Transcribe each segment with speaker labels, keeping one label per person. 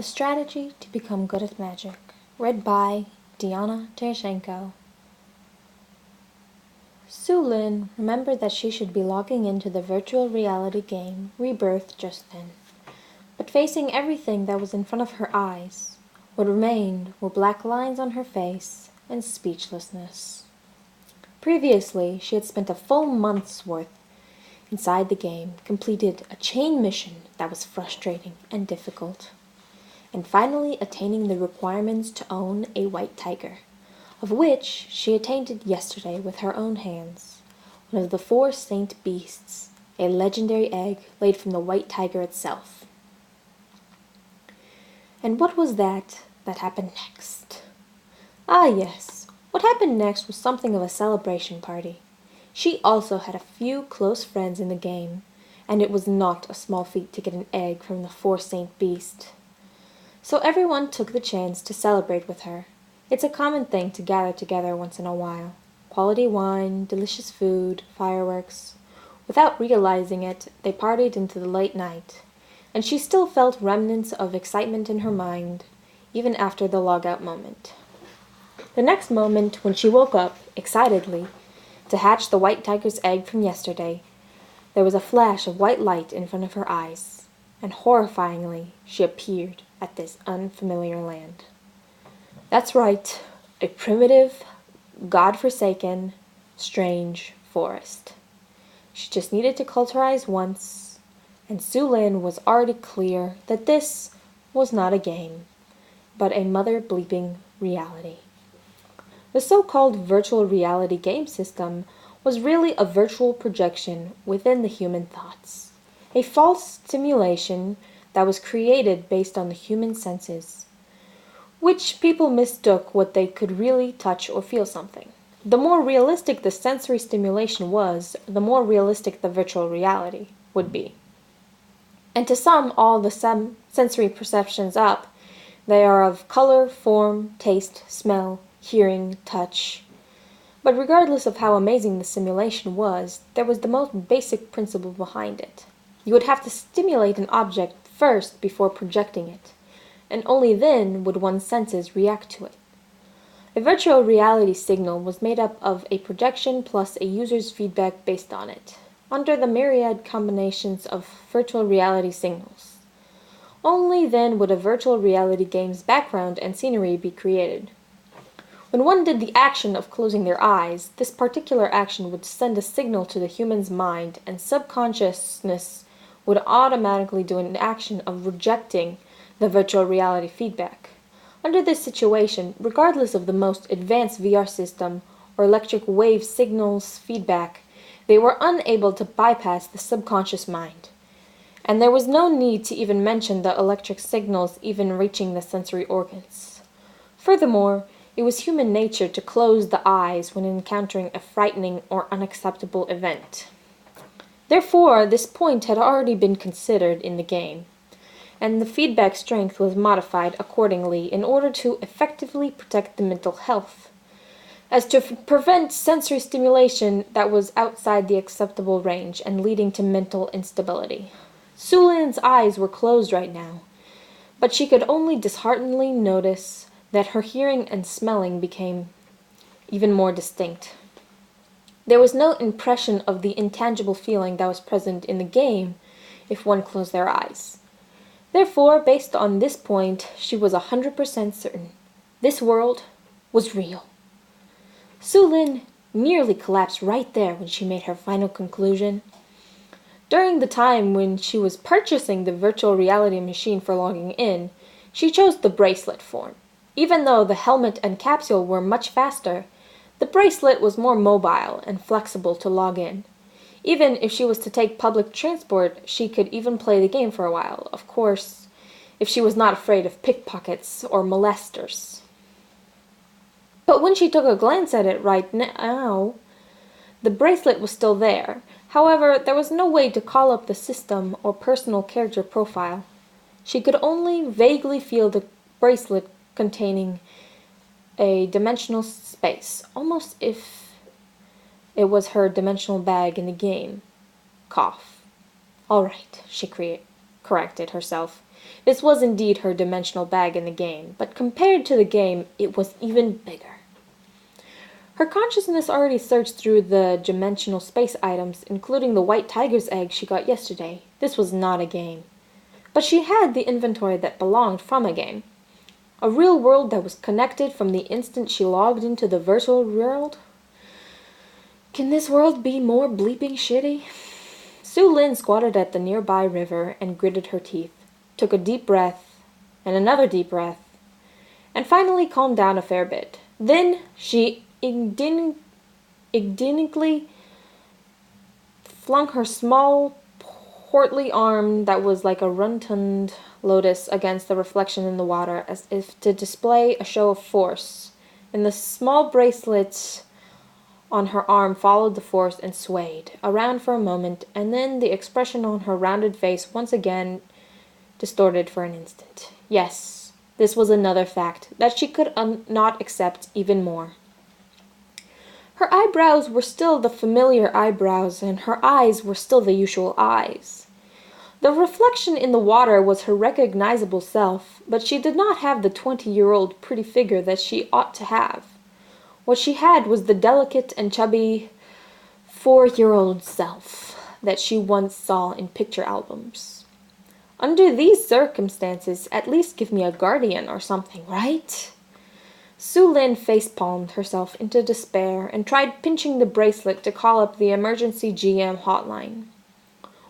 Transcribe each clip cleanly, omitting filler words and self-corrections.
Speaker 1: The Strategy to Become Good at Magic, read by Diana Tereshenko. Su-Lin remembered that she should be logging into the virtual reality game Rebirth just then. But facing everything that was in front of her eyes, what remained were black lines on her face and speechlessness. Previously, she had spent a full month's worth inside the game, completed a chain mission that was frustrating and difficult, and finally attaining the requirements to own a white tiger, of which she attained it yesterday with her own hands, one of the 4 saint beasts, a legendary egg laid from the white tiger itself. And what was that happened next? Ah yes, what happened next was something of a celebration party. She also had a few close friends in the game, and it was not a small feat to get an egg from the 4 saint beast. So everyone took the chance to celebrate with her. It's a common thing to gather together once in a while. Quality wine, delicious food, fireworks. Without realizing it, they partied into the late night, and she still felt remnants of excitement in her mind, even after the logout moment. The next moment, when she woke up, excitedly, to hatch the white tiger's egg from yesterday, there was a flash of white light in front of her eyes, and horrifyingly she appeared at this unfamiliar land. That's right, a primitive, god-forsaken, strange forest. She just needed to close her eyes once, and Su-Lin was already clear that this was not a game, but a mother-bleeping reality. The so-called virtual reality game system was really a virtual projection within the human thoughts, a false simulation that was created based on the human senses, which people mistook what they could really touch or feel something. The more realistic the sensory stimulation was, the more realistic the virtual reality would be. And to sum all the sensory perceptions up, they are of color, form, taste, smell, hearing, touch. But regardless of how amazing the simulation was, there was the most basic principle behind it. You would have to stimulate an object first before projecting it, and only then would one's senses react to it. A virtual reality signal was made up of a projection plus a user's feedback based on it, under the myriad combinations of virtual reality signals. Only then would a virtual reality game's background and scenery be created. When one did the action of closing their eyes, this particular action would send a signal to the human's mind, and subconsciousness would automatically do an action of rejecting the virtual reality feedback. Under this situation, regardless of the most advanced VR system or electric wave signals feedback, they were unable to bypass the subconscious mind. And there was no need to even mention the electric signals even reaching the sensory organs. Furthermore, it was human nature to close the eyes when encountering a frightening or unacceptable event. Therefore, this point had already been considered in the game, and the feedback strength was modified accordingly in order to effectively protect the mental health, as to prevent sensory stimulation that was outside the acceptable range and leading to mental instability. Su-Lin's eyes were closed right now, but she could only dishearteningly notice that her hearing and smelling became even more distinct. There was no impression of the intangible feeling that was present in the game if one closed their eyes. Therefore, based on this point, she was 100% certain this world was real. Su-Lin nearly collapsed right there when she made her final conclusion. During the time when she was purchasing the virtual reality machine for logging in, she chose the bracelet form. Even though the helmet and capsule were much faster, the bracelet was more mobile and flexible to log in. Even if she was to take public transport, she could even play the game for a while, of course, if she was not afraid of pickpockets or molesters. But when she took a glance at it right now, the bracelet was still there. However, there was no way to call up the system or personal character profile. She could only vaguely feel the bracelet containing a dimensional space, almost if it was her dimensional bag in the game. Cough. All right, she corrected herself. This was indeed her dimensional bag in the game, but compared to the game, it was even bigger. Her consciousness already searched through the dimensional space items, including the white tiger's egg she got yesterday. This was not a game. But she had the inventory that belonged from a game. A real world that was connected from the instant she logged into the virtual world? Can this world be more bleeping shitty? Sue Lin squatted at the nearby river and gritted her teeth, took a deep breath, and another deep breath, and finally calmed down a fair bit. Then she indignantly flung her small, portly arm that was like a rotund lotus against the reflection in the water, as if to display a show of force, and the small bracelets on her arm followed the force and swayed around for a moment, and then the expression on her rounded face once again distorted for an instant. Yes, this was another fact that she could not accept even more. Her eyebrows were still the familiar eyebrows, and her eyes were still the usual eyes. The reflection in the water was her recognizable self, but she did not have the 20-year-old pretty figure that she ought to have. What she had was the delicate and chubby 4-year-old self that she once saw in picture albums. Under these circumstances, at least give me a guardian or something, right? Sue Lin face-palmed herself into despair and tried pinching the bracelet to call up the emergency GM hotline,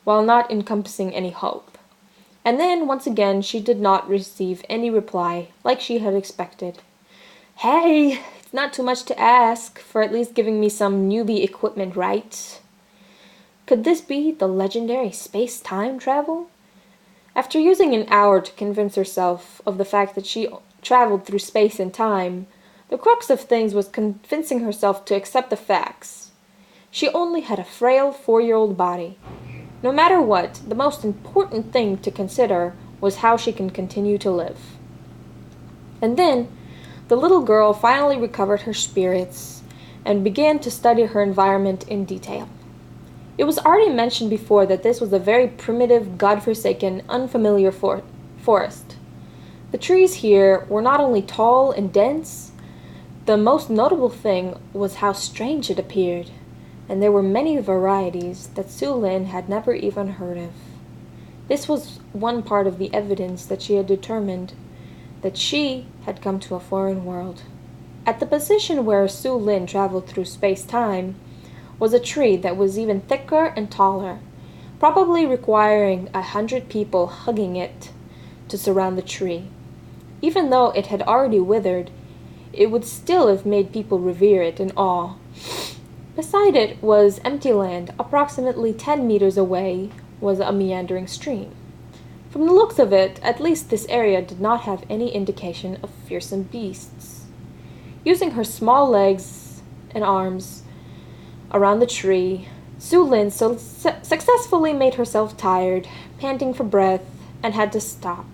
Speaker 1: while not encompassing any hope. And then, once again, she did not receive any reply, like she had expected. Hey, it's not too much to ask for at least giving me some newbie equipment, right? Could this be the legendary space-time travel? After using an hour to convince herself of the fact that she traveled through space and time, the crux of things was convincing herself to accept the facts. She only had a frail 4-year-old body. No matter what, the most important thing to consider was how she can continue to live. And then, the little girl finally recovered her spirits and began to study her environment in detail. It was already mentioned before that this was a very primitive, godforsaken, unfamiliar forest. The trees here were not only tall and dense, the most notable thing was how strange it appeared, and there were many varieties that Sue Lin had never even heard of. This was one part of the evidence that she had determined that she had come to a foreign world. At the position where Sue Lin traveled through space-time was a tree that was even thicker and taller, probably requiring 100 people hugging it to surround the tree. Even though it had already withered, it would still have made people revere it in awe. Beside it was empty land. Approximately 10 meters away was a meandering stream. From the looks of it, at least this area did not have any indication of fearsome beasts. Using her small legs and arms around the tree, Sue Lin successfully made herself tired, panting for breath, and had to stop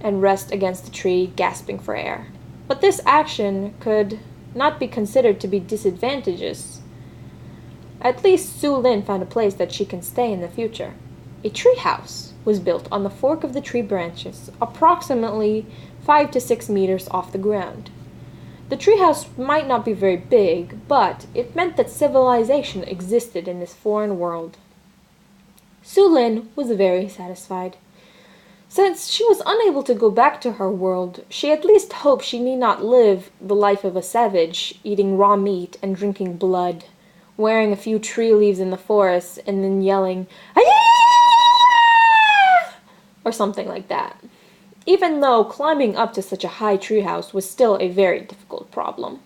Speaker 1: and rest against the tree, gasping for air. But this action could not be considered to be disadvantageous. At least Sue Lin found a place that she can stay in the future. A tree house was built on the fork of the tree branches, approximately 5 to 6 meters off the ground. The treehouse might not be very big, but it meant that civilization existed in this foreign world. Sue Lin was very satisfied. Since she was unable to go back to her world, she at least hoped she need not live the life of a savage, eating raw meat and drinking blood, wearing a few tree leaves in the forest, and then yelling, "Ayaa!" or something like that. Even though climbing up to such a high treehouse was still a very difficult problem.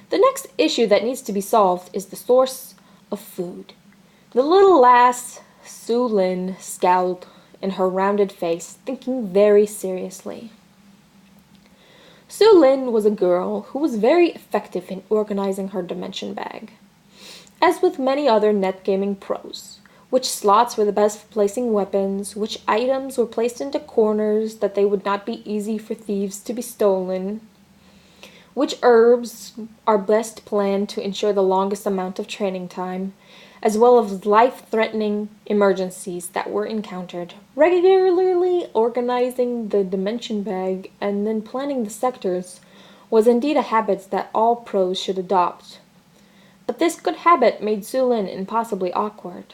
Speaker 1: The next issue that needs to be solved is the source of food. The little lass, Sue Lin, scowled in her rounded face, thinking very seriously. Sue Lin was a girl who was very effective in organizing her dimension bag. As with many other net gaming pros, which slots were the best for placing weapons, which items were placed into corners that they would not be easy for thieves to be stolen, which herbs are best planned to ensure the longest amount of training time, as well as life-threatening emergencies that were encountered. Regularly organizing the dimension bag and then planning the sectors was indeed a habit that all pros should adopt. But this good habit made Zulin impossibly awkward.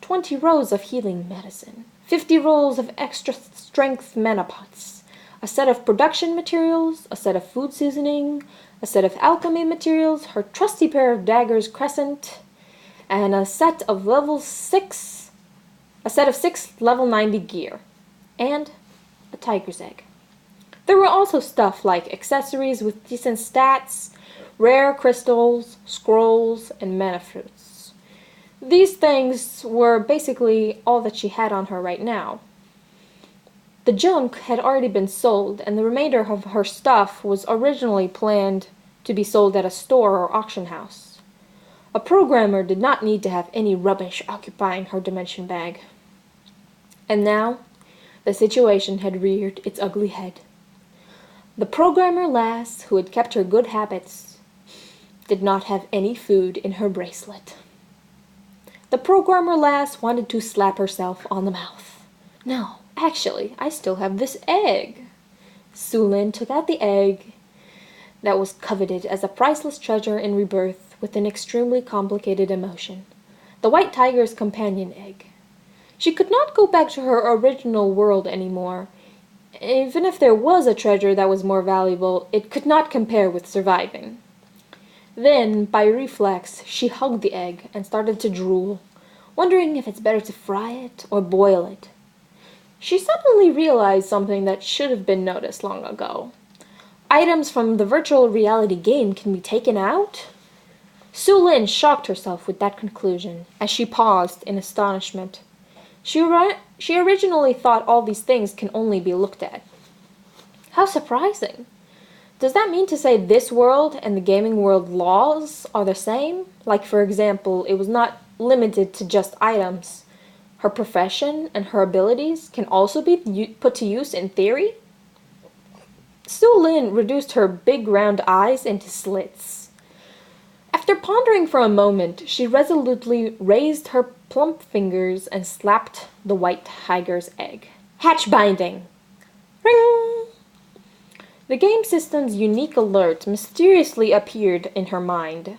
Speaker 1: 20 rows of healing medicine, 50 rolls of extra strength mana pots, a set of production materials, a set of food seasoning, a set of alchemy materials, her trusty pair of daggers crescent, and a set of six level 90 gear, and a tiger's egg. There were also stuff like accessories with decent stats, rare crystals, scrolls, and mana fruits. These things were basically all that she had on her right now. The junk had already been sold, and the remainder of her stuff was originally planned to be sold at a store or auction house. A programmer did not need to have any rubbish occupying her dimension bag. And now, the situation had reared its ugly head. The programmer lass, who had kept her good habits, did not have any food in her bracelet. The programmer lass wanted to slap herself on the mouth. No, actually, I still have this egg. Sulin took out the egg that was coveted as a priceless treasure in rebirth with an extremely complicated emotion. The white tiger's companion egg. She could not go back to her original world anymore. Even if there was a treasure that was more valuable, it could not compare with surviving. Then, by reflex, she hugged the egg and started to drool, wondering if it's better to fry it or boil it. She suddenly realized something that should have been noticed long ago. Items from the virtual reality game can be taken out? Sulin shocked herself with that conclusion as she paused in astonishment. She originally thought all these things can only be looked at. How surprising! Does that mean to say this world and the gaming world laws are the same? Like, for example, it was not limited to just items. Her profession and her abilities can also be put to use in theory? Sulin reduced her big round eyes into slits. After pondering for a moment, she resolutely raised her plump fingers and slapped the white tiger's egg. Hatch binding! Ring! The game system's unique alert mysteriously appeared in her mind.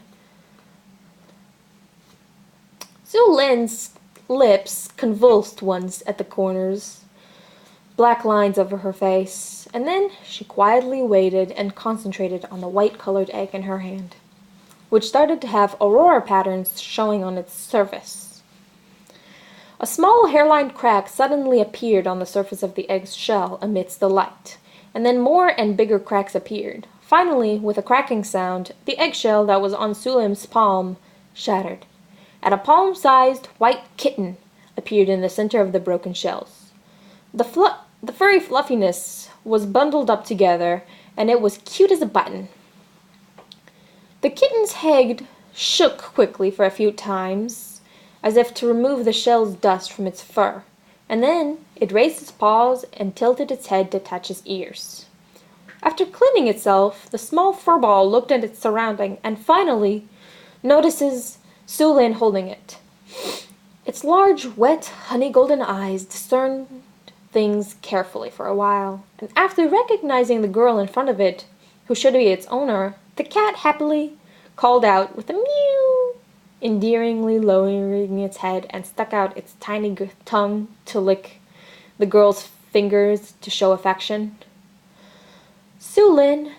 Speaker 1: Zulin's lips convulsed once at the corners, black lines over her face, and then she quietly waited and concentrated on the white-colored egg in her hand, which started to have aurora patterns showing on its surface. A small hairline crack suddenly appeared on the surface of the egg's shell amidst the light, and then more and bigger cracks appeared. Finally, with a cracking sound, the eggshell that was on Sulim's palm shattered, and a palm-sized white kitten appeared in the center of the broken shells. The furry fluffiness was bundled up together, and it was cute as a button. The kitten's head shook quickly for a few times, as if to remove the shell's dust from its fur, and then it raised its paws and tilted its head to touch its ears. After cleaning itself, the small furball looked at its surrounding and finally notices Sulin holding it. Its large, wet, honey-golden eyes discerned things carefully for a while, and after recognizing the girl in front of it, who should be its owner, the cat happily called out with a meow, endearingly lowering its head and stuck out its tiny tongue to lick the girl's fingers to show affection. Sulin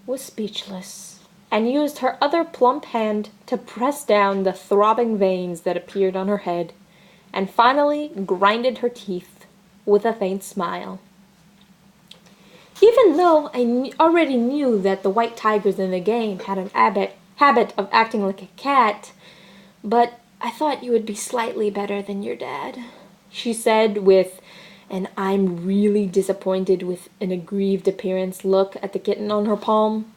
Speaker 1: was speechless and used her other plump hand to press down the throbbing veins that appeared on her head, and finally grinded her teeth with a faint smile. Even though I already knew that the white tigers in the game had an habit of acting like a cat, but I thought you would be slightly better than your dad, she said with an I'm really disappointed with an aggrieved appearance look at the kitten on her palm.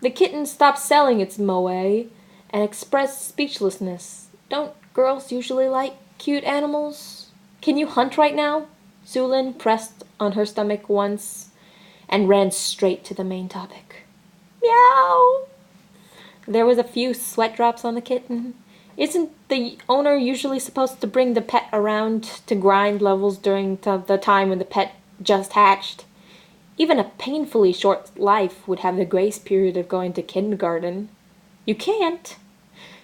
Speaker 1: The kitten stopped selling its moe and expressed speechlessness. Don't girls usually like cute animals? Can you hunt right now? Sulin pressed on her stomach once and ran straight to the main topic. Meow! There was a few sweat drops on the kitten. Isn't the owner usually supposed to bring the pet around to grind levels during the time when the pet just hatched? Even a painfully short life would have the grace period of going to kindergarten. You can't.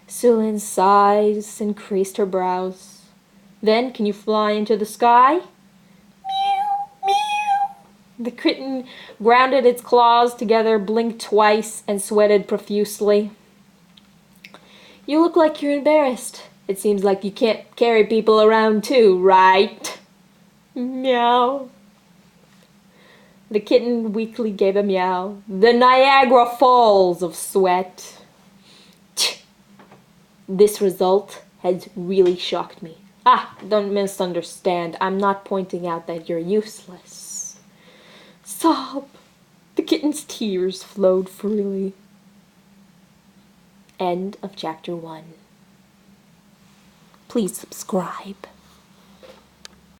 Speaker 1: Sulin sighs and creased her brows. Then can you fly into the sky? Meow, meow. The kitten grounded its claws together, blinked twice, and sweated profusely. You look like you're embarrassed. It seems like you can't carry people around too, right? Meow. The kitten weakly gave a meow. The Niagara Falls of sweat. This result has really shocked me. Don't misunderstand. I'm not pointing out that you're useless. Sob. The kitten's tears flowed freely. End of chapter 1. Please subscribe.